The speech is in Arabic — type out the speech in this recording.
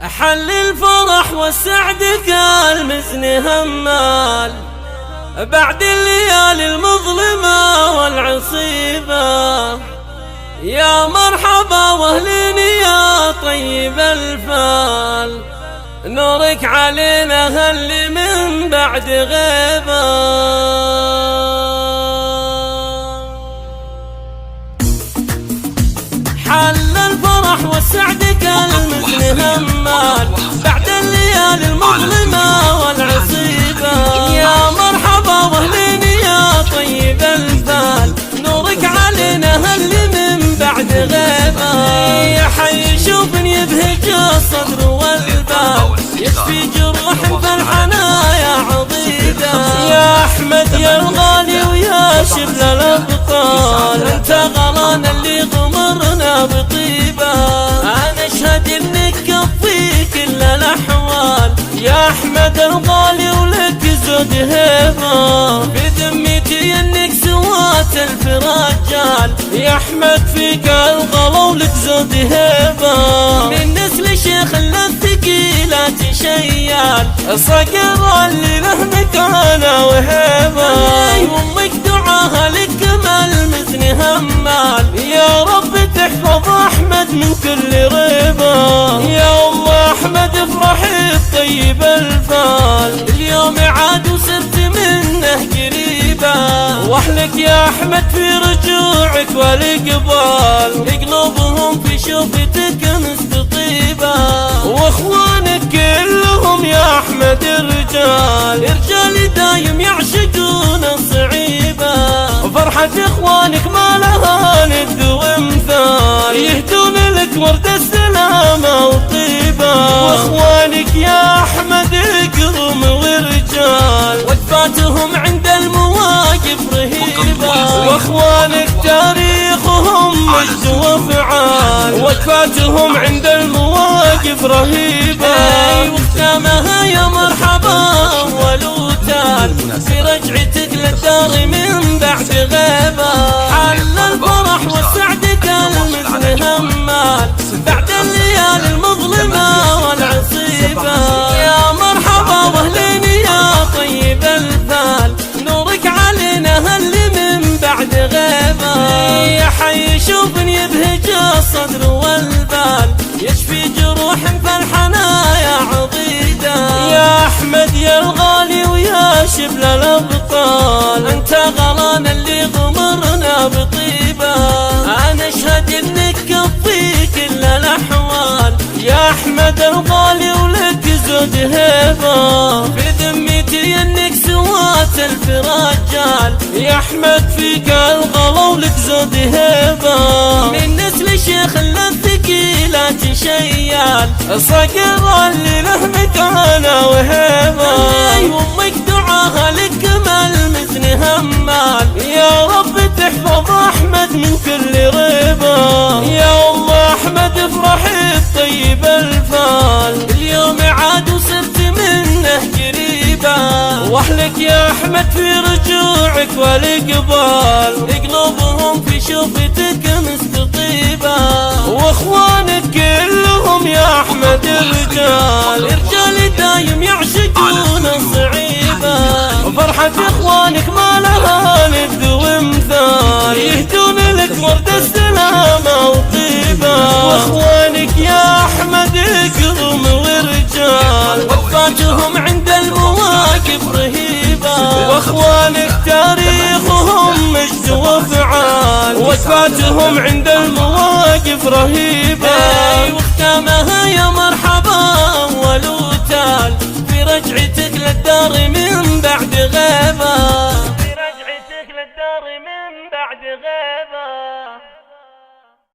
حل الفرح والسعد كالمزن همال بعد الليالي المظلمة والعصيبة. يا مرحبا واهلين يا طيب الفال، نورك علينا هل من بعد غيبة. حل الفرح والسعد كالمزن همال بعد الليالي المظلمة والعصيبة. يا مرحبا واهلين يا طيب الفال، نورك علينا هل من بعد غيبة. يا حي شوفني يبهج الصدر والبال، يشفي جروح فالحنايا عضيدة. يا أحمد يا الغالي ويا شبل الأبطال، أنت غلانا اللي غمرنا بطيبة. أنا أشهد إنك كفي كل الأحوال، يا أحمد الغالي ولك زود هيبة. بذمتي إنك سوات ألف رجال، يا أحمد فيك الغلا ولك زود هيبة. من نسل شيخ الثقيلات شيال، صقر اللي له مكانه وهيبة. أمك دعاها لك مع المزن همال، يا رب تحفظ أحمد من كل ريبة. يا أم أحمد افرحي بطيب الفال، اليوم عاد وصرت منه قريبة. واحلك يا أحمد في رجوعك والإقبال، قلوبهم في شوفتك مستطيبة. واخوانك كلهم يا أحمد رجال دايم يعشقون الصعيبة. فرحة اخوانك ما لها ند وامثال، يهدون لك ورد السلامة وطيبة. واخوانك يا أحمد كرم ورجال، وقفاتهم عند المواقف رهيبة. واخوانك تاريخهم مجد وفعال، وقفاتهم عند المواقف رهيبة. وختامها يا مرحبا ولوتال، في رجعتك للدار من بعد غيبة. حل الفرح والسعد كالمزن همال بعد الليالي المظلمة والعصيبة. يا مرحبا واهلين يا طيب الفال، نورك علينا هل من بعد غيبة. يا حي شوفني يبهج الصدر والبال، يشفي جروح فالحنايا عضيدة. يا أحمد يا الغالي ويا شبل الأبطال، أنت غلانا اللي غمرنا بطيبة. أنا أشهد إنك كفي كل الأحوال، يا أحمد الغالي ولك زود هيبة. بذمتي إنك سوات ألف رجال، يا أحمد فيك الغلا ولك زود هيبة. من نسل شيخ الثقيلات شيال، صقر اللي له مكانه وهيبة. أمك دعاها لك مع المزن همال، يا رب تحفظ أحمد من كل ريبة. يا أم أحمد افرحي بطيب الفال، اليوم عاد وصرت منه قريبة. واحلك يا أحمد في رجوعك والإقبال، قلوبهم في شوفتك مستطيبة. واخوانك كلهم يا أحمد رجال دايم يعشقون الصعيبة. فرحة اخوانك ما لها ند وامثال، يهدون لك ورد السلامة وطيبة. واخوانك يا أحمد كرم ورجال، وقفاتهم عند المواقف رهيبة. واخوانك تاريخهم مجد وفعال، وقفاتهم عند المواقف رهيبة. وختامها يا مرحبا ولوتال، في رجعتك للدار من بعد غيبة.